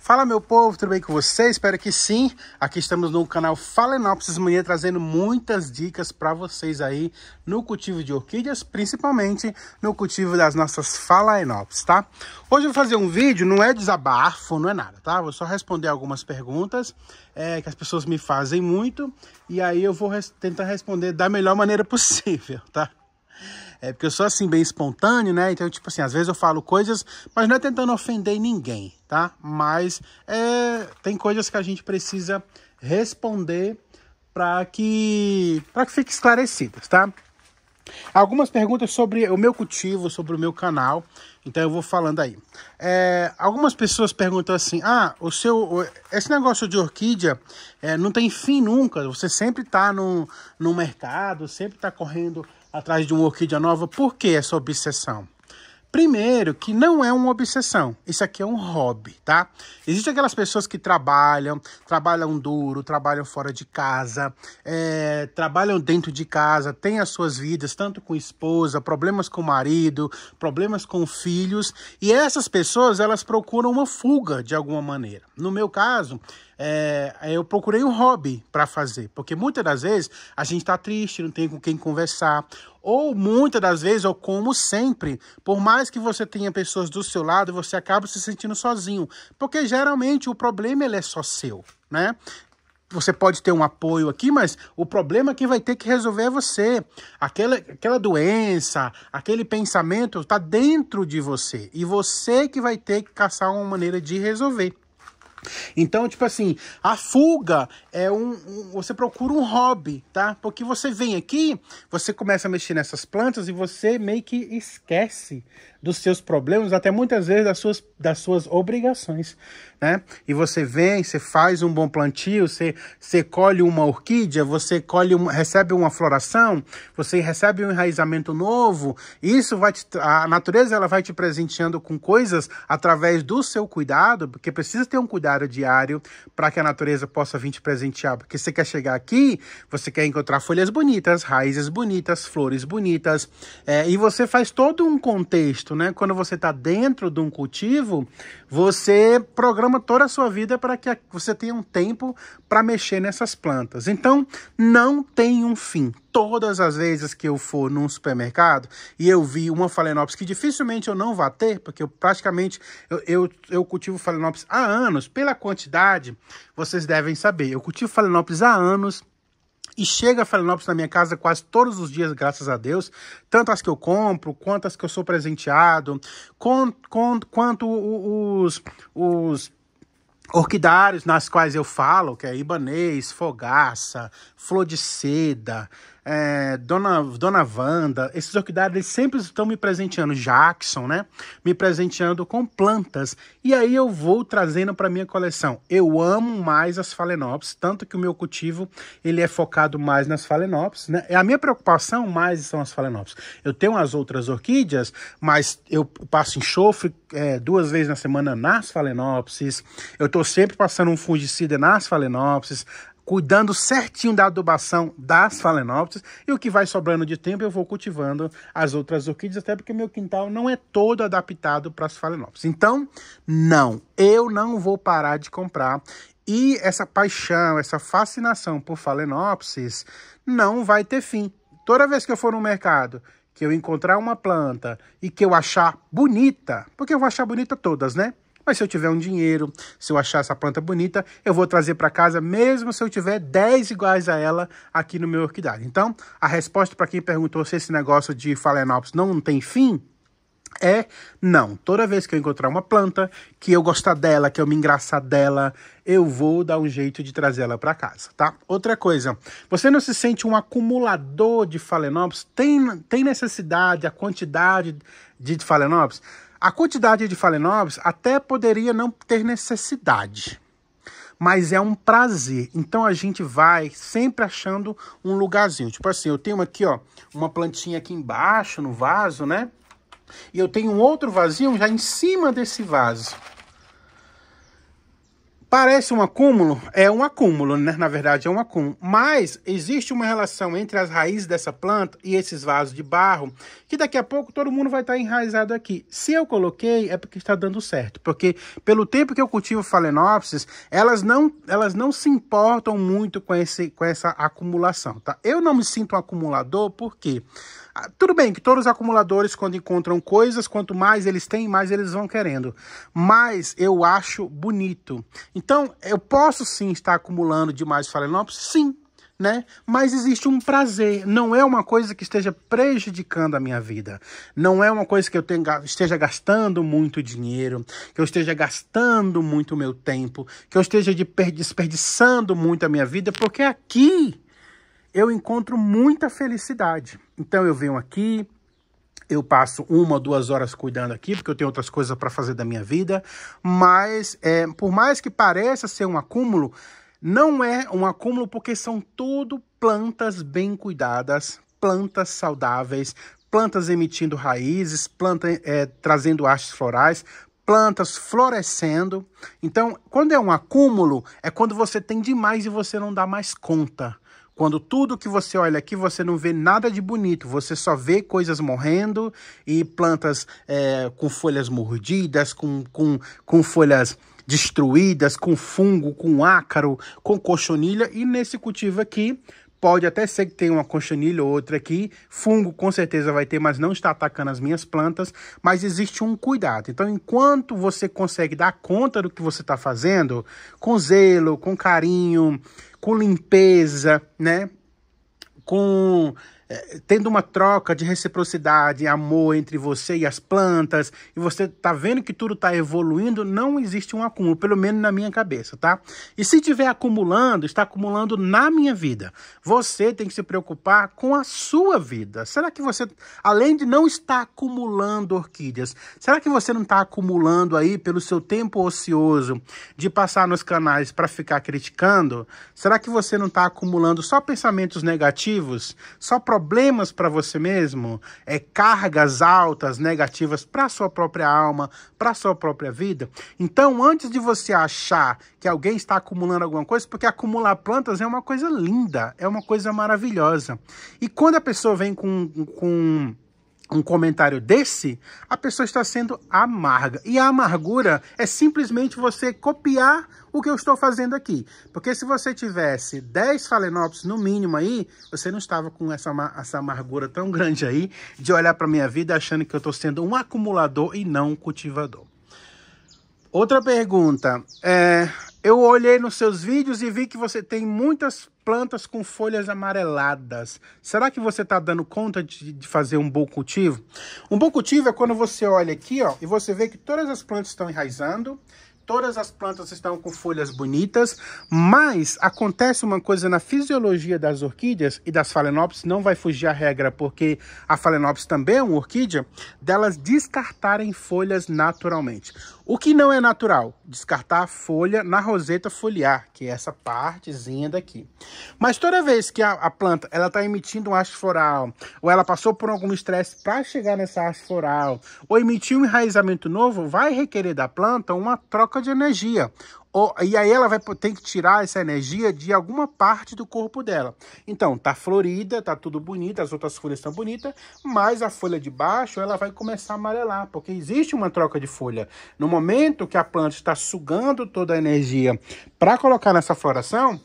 Fala meu povo, tudo bem com vocês? Espero que sim. Aqui estamos no canal Phalaenopsis Mania, trazendo muitas dicas para vocês aí no cultivo de orquídeas, principalmente no cultivo das nossas Phalaenopsis, tá? Hoje eu vou fazer um vídeo, não é desabafo, não é nada, tá? Vou só responder algumas perguntas que as pessoas me fazem muito e aí eu vou tentar responder da melhor maneira possível, tá? Porque eu sou assim, bem espontâneo, né? Então, tipo assim, às vezes eu falo coisas, mas não é tentando ofender ninguém, tá? Mas tem coisas que a gente precisa responder para que fique esclarecidas, tá? Algumas perguntas sobre o meu cultivo, sobre o meu canal, então eu vou falando aí. Algumas pessoas perguntam assim, esse negócio de orquídea não tem fim nunca, você sempre tá no mercado, sempre tá correndo atrás de uma orquídea nova. Por que essa obsessão? Primeiro, que não é uma obsessão, isso aqui é um hobby, tá? Existem aquelas pessoas que trabalham duro, trabalham fora de casa, trabalham dentro de casa, têm as suas vidas, tanto com esposa, problemas com o marido, problemas com filhos, e essas pessoas, elas procuram uma fuga de alguma maneira. No meu caso, eu procurei um hobby para fazer, porque muitas das vezes a gente tá triste, não tem com quem conversar, ou muitas das vezes, ou como sempre, por mais que você tenha pessoas do seu lado, você acaba se sentindo sozinho, porque geralmente o problema ele é só seu, né? Você pode ter um apoio aqui, mas o problema que vai ter que resolver é você. Aquela doença, aquele pensamento está dentro de você, e você que vai ter que caçar uma maneira de resolver. Então, tipo assim, a fuga é você procura um hobby, tá? Porque você vem aqui, você começa a mexer nessas plantas e você meio que esquece dos seus problemas, até muitas vezes das suas obrigações, né? E você vem, você faz um bom plantio, você colhe uma orquídea, você recebe uma floração, você recebe um enraizamento novo. Isso a natureza ela vai te presenteando com coisas através do seu cuidado, porque precisa ter um cuidado diário para que a natureza possa vir te presentear. Porque você quer chegar aqui, você quer encontrar folhas bonitas, raízes bonitas, flores bonitas, e você faz todo um contexto, né? Quando você está dentro de um cultivo, você programa toda a sua vida para que você tenha um tempo para mexer nessas plantas. Então, não tem um fim. Todas as vezes que eu for num supermercado e eu vi uma Phalaenopsis que dificilmente eu não vá ter, porque eu cultivo Phalaenopsis há anos, pela quantidade, vocês devem saber. Eu cultivo Phalaenopsis há anos, e chega a Phalaenopsis na minha casa quase todos os dias, graças a Deus. Tanto as que eu compro, quanto as que eu sou presenteado, quanto os orquidários nas quais eu falo, que é Ibanês, Fogaça, Flor de Seda, Dona Wanda. Esses orquidários eles sempre estão me presenteando, Jackson, né? Me presenteando com plantas. E aí eu vou trazendo para minha coleção. Eu amo mais as Phalaenopsis, tanto que o meu cultivo ele é focado mais nas Phalaenopsis, né? A minha preocupação mais são as Phalaenopsis. Eu tenho as outras orquídeas, mas eu passo enxofre 2 vezes na semana nas Phalaenopsis. Eu tô sempre passando um fungicida nas Phalaenopsis, cuidando certinho da adubação das Phalaenopsis, e o que vai sobrando de tempo eu vou cultivando as outras orquídeas, até porque meu quintal não é todo adaptado para as Phalaenopsis. Então, eu não vou parar de comprar, e essa paixão, essa fascinação por Phalaenopsis não vai ter fim. Toda vez que eu for no mercado, que eu encontrar uma planta e que eu achar bonita, porque eu vou achar bonita todas, né? Mas se eu tiver um dinheiro, se eu achar essa planta bonita, eu vou trazer para casa, mesmo se eu tiver 10 iguais a ela aqui no meu orquidário. Então, a resposta para quem perguntou se esse negócio de Phalaenopsis não tem fim, não. Toda vez que eu encontrar uma planta, que eu gostar dela, que eu me engraçar dela, eu vou dar um jeito de trazer ela para casa, tá? Outra coisa, você não se sente um acumulador de Phalaenopsis? Tem necessidade, a quantidade de Phalaenopsis? A quantidade de Phalaenopsis até poderia não ter necessidade, mas é um prazer. Então a gente vai sempre achando um lugarzinho. Tipo assim, eu tenho aqui, ó, uma plantinha aqui embaixo no vaso, né? E eu tenho um outro vasinho já em cima desse vaso. Parece um acúmulo? É um acúmulo, né? Na verdade, é um acúmulo. Mas existe uma relação entre as raízes dessa planta e esses vasos de barro, que daqui a pouco todo mundo vai estar enraizado aqui. Se eu coloquei, é porque está dando certo. Porque pelo tempo que eu cultivo Phalaenopsis, elas não se importam muito com essa acumulação, tá? Eu não me sinto um acumulador, por quê? Tudo bem que todos os acumuladores, quando encontram coisas, quanto mais eles têm, mais eles vão querendo. Mas eu acho bonito. Então, eu posso sim estar acumulando demais Phalaenopsis? Sim, né? Mas existe um prazer. Não é uma coisa que esteja prejudicando a minha vida. Não é uma coisa que eu esteja gastando muito dinheiro, que eu esteja gastando muito o meu tempo, que eu esteja desperdiçando muito a minha vida, porque aqui eu encontro muita felicidade. Então eu venho aqui, eu passo 1 ou 2 horas cuidando aqui, porque eu tenho outras coisas para fazer da minha vida, mas por mais que pareça ser um acúmulo, não é um acúmulo porque são tudo plantas bem cuidadas, plantas saudáveis, plantas emitindo raízes, plantas trazendo hastes florais, plantas florescendo. Então, quando é um acúmulo, é quando você tem demais e você não dá mais conta. Quando tudo que você olha aqui, você não vê nada de bonito, você só vê coisas morrendo e plantas com folhas mordidas, com folhas destruídas, com fungo, com ácaro, com cochonilha. E nesse cultivo aqui, pode até ser que tenha uma cochonilha ou outra aqui, fungo com certeza vai ter, mas não está atacando as minhas plantas, mas existe um cuidado. Então, enquanto você consegue dar conta do que você está fazendo, com zelo, com carinho, com limpeza, né? Tendo uma troca de reciprocidade, amor entre você e as plantas, e você tá vendo que tudo tá evoluindo, não existe um acúmulo, pelo menos na minha cabeça, tá? E se tiver acumulando, está acumulando na minha vida. Você tem que se preocupar com a sua vida. Será que você, além de não estar acumulando orquídeas, será que você não está acumulando aí pelo seu tempo ocioso de passar nos canais para ficar criticando? Será que você não está acumulando só pensamentos negativos, só problemas para você mesmo, cargas altas, negativas para a sua própria alma, para a sua própria vida? Então, antes de você achar que alguém está acumulando alguma coisa, porque acumular plantas é uma coisa linda, é uma coisa maravilhosa. E quando a pessoa vem com um comentário desse, a pessoa está sendo amarga. E a amargura é simplesmente você copiar o que eu estou fazendo aqui. Porque se você tivesse 10 Phalaenopsis no mínimo aí, você não estava com essa amargura tão grande aí de olhar para minha vida achando que eu estou sendo um acumulador e não um cultivador. Outra pergunta. Eu olhei nos seus vídeos e vi que você tem muitas plantas com folhas amareladas. Será que você está dando conta de fazer um bom cultivo? Um bom cultivo é quando você olha aqui, ó, e você vê que todas as plantas estão enraizando, todas as plantas estão com folhas bonitas, mas acontece uma coisa na fisiologia das orquídeas e das Phalaenopsis, não vai fugir a regra, porque a Phalaenopsis também é uma orquídea, delas descartarem folhas naturalmente. O que não é natural? Descartar a folha na roseta foliar, que é essa partezinha daqui. Mas toda vez que a planta está emitindo um haste floral, ou ela passou por algum estresse para chegar nessa haste floral, ou emitiu um enraizamento novo, vai requerer da planta uma troca de energia. E aí ela vai ter que tirar essa energia de alguma parte do corpo dela. Então, tá florida, tá tudo bonito, as outras folhas estão bonitas, mas a folha de baixo ela vai começar a amarelar, porque existe uma troca de folha. No momento que a planta está sugando toda a energia para colocar nessa floração,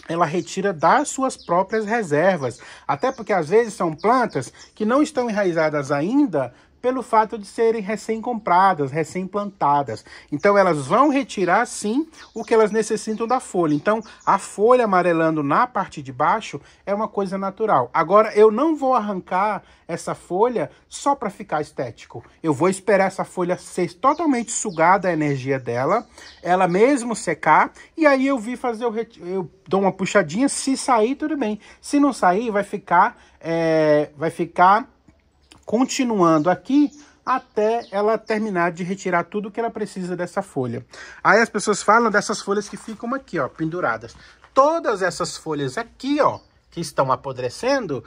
ela retira das suas próprias reservas. Até porque às vezes são plantas que não estão enraizadas ainda, pelo fato de serem recém-compradas, recém-plantadas. Então, elas vão retirar, sim, o que elas necessitam da folha. Então, a folha amarelando na parte de baixo é uma coisa natural. Agora, eu não vou arrancar essa folha só para ficar estético. Eu vou esperar essa folha ser totalmente sugada a energia dela, ela mesmo secar, e aí eu eu dou uma puxadinha, se sair, tudo bem. Se não sair, vai ficar continuando aqui até ela terminar de retirar tudo que ela precisa dessa folha. Aí as pessoas falam dessas folhas que ficam aqui, ó, penduradas. Todas essas folhas aqui, ó, que estão apodrecendo,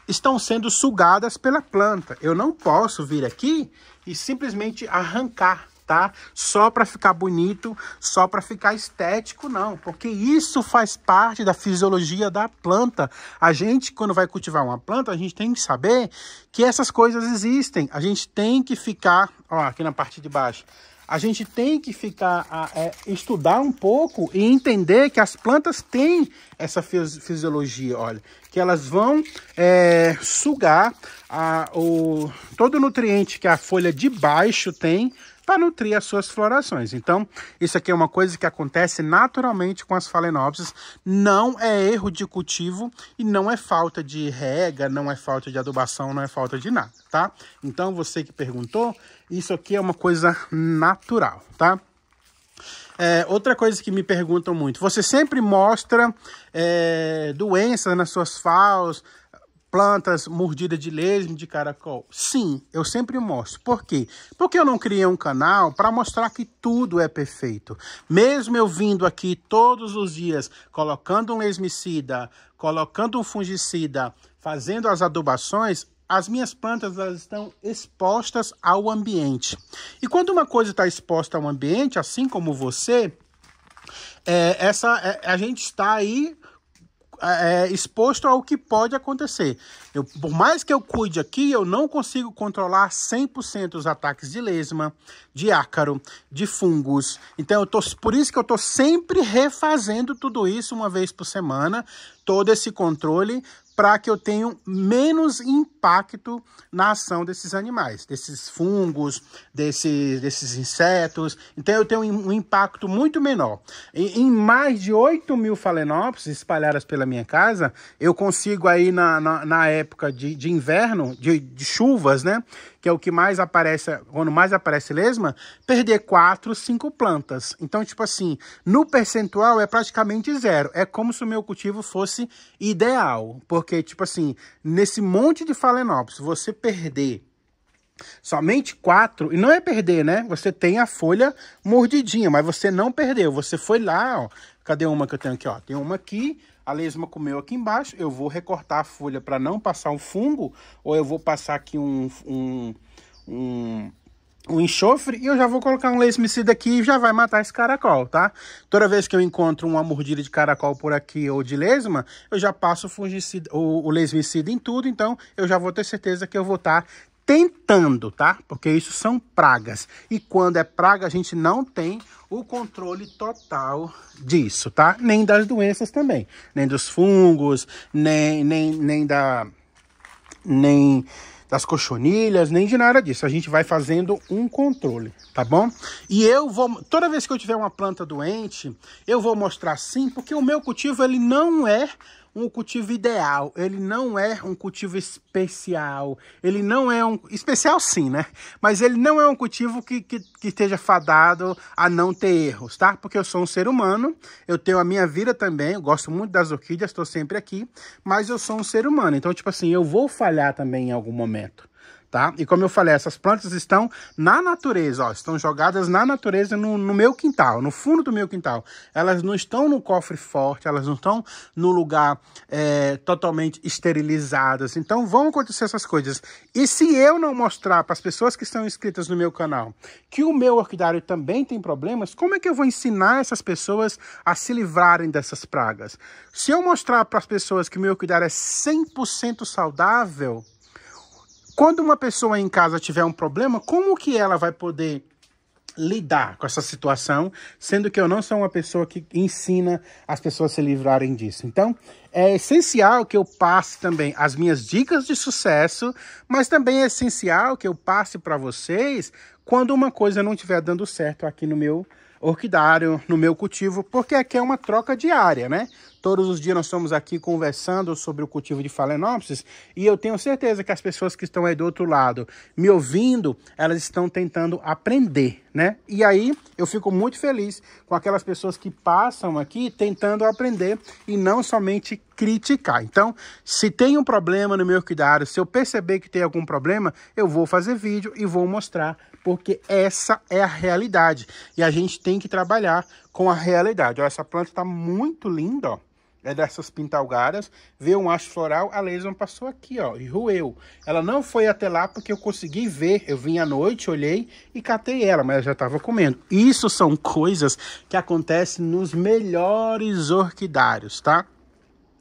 estão sendo sugadas pela planta. Eu não posso vir aqui e simplesmente arrancar tá? Só para ficar bonito, só para ficar estético, não. Porque isso faz parte da fisiologia da planta. A gente, quando vai cultivar uma planta, a gente tem que saber que essas coisas existem. A gente tem que ficar, ó, aqui na parte de baixo, a gente tem que ficar, estudar um pouco e entender que as plantas têm essa fisiologia, olha, que elas vão sugar todo o nutriente que a folha de baixo tem para nutrir as suas florações. Então, isso aqui é uma coisa que acontece naturalmente com as Phalaenopsis, não é erro de cultivo e não é falta de rega, não é falta de adubação, não é falta de nada, tá? Então, você que perguntou, isso aqui é uma coisa natural, tá? Outra coisa que me perguntam muito, você sempre mostra doenças nas suas FAOs, plantas mordidas de lesma, de caracol? Sim, eu sempre mostro. Por quê? Porque eu não criei um canal para mostrar que tudo é perfeito. Mesmo eu vindo aqui todos os dias, colocando um lesmicida, colocando um fungicida, fazendo as adubações, as minhas plantas elas estão expostas ao ambiente. E quando uma coisa está exposta ao ambiente, assim como você, a gente está aí exposto ao que pode acontecer. Por mais que eu cuide aqui, eu não consigo controlar 100% os ataques de lesma, de ácaro, de fungos. Então, por isso que eu estou sempre refazendo tudo isso uma vez por semana, todo esse controle, para que eu tenha menos impacto na ação desses animais, desses fungos, desses insetos. Então, eu tenho um impacto muito menor. Em mais de 8.000 Phalaenopsis espalhadas pela minha casa, eu consigo aí na época de inverno, de chuvas, né? Que é o que mais aparece, quando mais aparece lesma, perder 4, 5 plantas. Então, tipo assim, no percentual é praticamente zero. É como se o meu cultivo fosse ideal. Porque, tipo assim, nesse monte de Phalaenopsis, você perder somente 4, e não é perder, né? Você tem a folha mordidinha, mas você não perdeu. Você foi lá, ó. Cadê uma que eu tenho aqui, ó? Tem uma aqui. A lesma comeu aqui embaixo, eu vou recortar a folha para não passar um fungo, ou eu vou passar aqui um enxofre e eu já vou colocar um lesmicida aqui e já vai matar esse caracol, tá? Toda vez que eu encontro uma mordida de caracol por aqui ou de lesma, eu já passo o fungicida, o lesmicida em tudo, então eu já vou ter certeza que eu vou estar tentando, tá? Porque isso são pragas. E quando é praga, a gente não tem o controle total disso, tá? Nem das doenças também. Nem dos fungos, nem das cochonilhas, nem de nada disso. A gente vai fazendo um controle, tá bom? E eu vou, toda vez que eu tiver uma planta doente, eu vou mostrar sim, porque o meu cultivo, ele não é um cultivo ideal, ele não é um cultivo especial, ele não é um... Especial sim, né? Mas ele não é um cultivo que esteja fadado a não ter erros, tá? Porque eu sou um ser humano, eu tenho a minha vida também, eu gosto muito das orquídeas, estou sempre aqui, mas eu sou um ser humano, então, tipo assim, eu vou falhar também em algum momento. Tá? E como eu falei, essas plantas estão na natureza, ó, estão jogadas na natureza no meu quintal, no fundo do meu quintal. Elas não estão no cofre forte, elas não estão no lugar totalmente esterilizadas. Então vão acontecer essas coisas. E se eu não mostrar para as pessoas que estão inscritas no meu canal que o meu orquidário também tem problemas, como é que eu vou ensinar essas pessoas a se livrarem dessas pragas? Se eu mostrar para as pessoas que o meu orquidário é 100% saudável, quando uma pessoa em casa tiver um problema, como que ela vai poder lidar com essa situação, sendo que eu não sou uma pessoa que ensina as pessoas a se livrarem disso? Então, é essencial que eu passe também as minhas dicas de sucesso, mas também é essencial que eu passe para vocês quando uma coisa não estiver dando certo aqui no meu orquidário, no meu cultivo, porque aqui é uma troca diária, né? Todos os dias nós estamos aqui conversando sobre o cultivo de Phalaenopsis e eu tenho certeza que as pessoas que estão aí do outro lado me ouvindo, elas estão tentando aprender, né? E aí eu fico muito feliz com aquelas pessoas que passam aqui tentando aprender e não somente criticar. Então, se tem um problema no meu orquidário, se eu perceber que tem algum problema, eu vou fazer vídeo e vou mostrar, porque essa é a realidade. E a gente tem que trabalhar com a realidade. Ó, essa planta está muito linda, ó. é dessas pintalgaras, veio um haste floral, a laser passou aqui, ó, e roeu. Ela não foi até lá porque eu consegui ver, eu vim à noite, olhei e catei ela, mas ela já estava comendo. Isso são coisas que acontecem nos melhores orquidários, tá?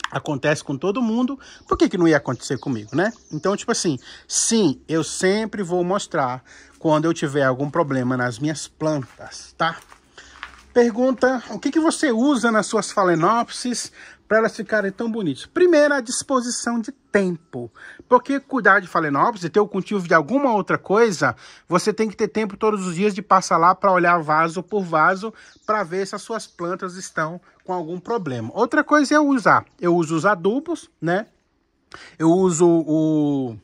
Acontece com todo mundo, por que não ia acontecer comigo, né? Então, tipo assim, sim, eu sempre vou mostrar quando eu tiver algum problema nas minhas plantas, tá? Pergunta, o que você usa nas suas Phalaenopsis para elas ficarem tão bonitas? Primeiro, a disposição de tempo. Porque cuidar de Phalaenopsis e ter o cultivo de alguma outra coisa, você tem que ter tempo todos os dias de passar lá para olhar vaso por vaso, para ver se as suas plantas estão com algum problema. Outra coisa é eu uso os adubos, né? Eu uso o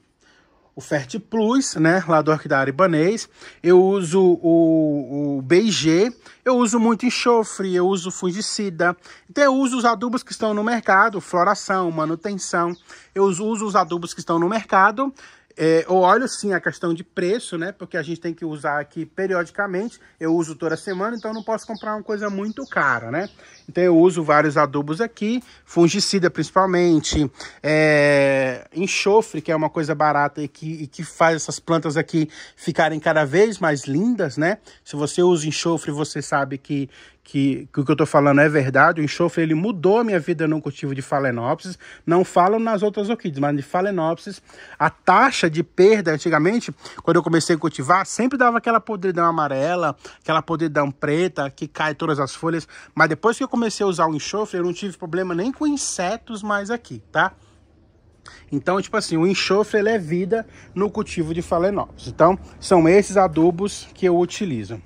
Fertiplus, né, lá do orquidário ibanês. Eu uso o BG, eu uso muito enxofre, eu uso fungicida. Então eu uso os adubos que estão no mercado, floração, manutenção. Eu uso os adubos que estão no mercado. Eu olho sim a questão de preço, né? Porque a gente tem que usar aqui periodicamente. Eu uso toda semana, então não posso comprar uma coisa muito cara, né? Então eu uso vários adubos aqui, fungicida principalmente, enxofre, que é uma coisa barata e que faz essas plantas aqui ficarem cada vez mais lindas, né? Se você usa enxofre, você sabe que o que eu tô falando é verdade. O enxofre, ele mudou a minha vida no cultivo de Phalaenopsis. Não falo nas outras orquídeas, mas de Phalaenopsis, a taxa de perda, antigamente, quando eu comecei a cultivar, sempre dava aquela podridão amarela, aquela podridão preta, que cai todas as folhas. Mas depois que eu comecei a usar o enxofre, eu não tive problema nem com insetos mais aqui, tá? Então, tipo assim, o enxofre, ele é vida no cultivo de Phalaenopsis. Então, são esses adubos que eu utilizo.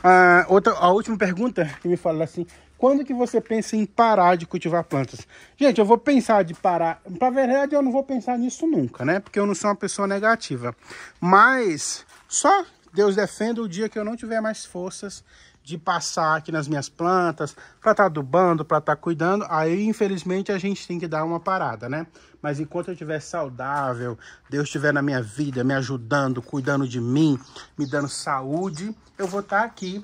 A última pergunta que me fala assim, quando que você pensa em parar de cultivar plantas? Gente, eu vou pensar de parar, pra verdade eu não vou pensar nisso nunca, né? Porque eu não sou uma pessoa negativa. Mas só Deus defenda o dia que eu não tiver mais forças de passar aqui nas minhas plantas, para estar adubando, para estar cuidando, aí infelizmente a gente tem que dar uma parada, né? Mas enquanto eu estiver saudável, Deus estiver na minha vida, me ajudando, cuidando de mim, me dando saúde, eu vou estar aqui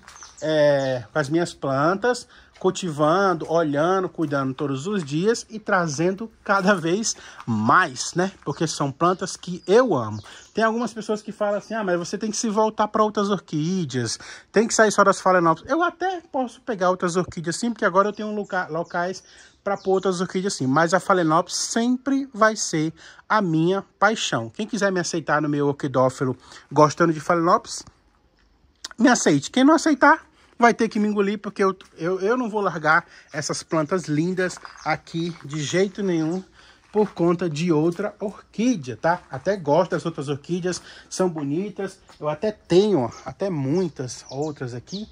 com as minhas plantas, cultivando, olhando, cuidando todos os dias e trazendo cada vez mais, né? Porque são plantas que eu amo. Tem algumas pessoas que falam assim, mas você tem que se voltar para outras orquídeas, tem que sair só das Phalaenopsis. Eu até posso pegar outras orquídeas sim, porque agora eu tenho locais para pôr outras orquídeas sim, mas a Phalaenopsis sempre vai ser a minha paixão. Quem quiser me aceitar no meu orquidófilo gostando de Phalaenopsis, me aceite. Quem não aceitar, vai ter que me engolir, porque eu não vou largar essas plantas lindas aqui de jeito nenhum por conta de outra orquídea, tá? Até gosto das outras orquídeas, são bonitas. Eu até tenho até muitas outras aqui,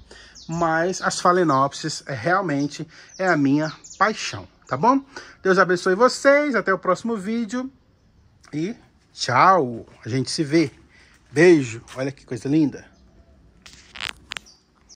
mas as Phalaenopsis realmente é a minha paixão, tá bom? Deus abençoe vocês, até o próximo vídeo e tchau! A gente se vê. Beijo! Olha que coisa linda!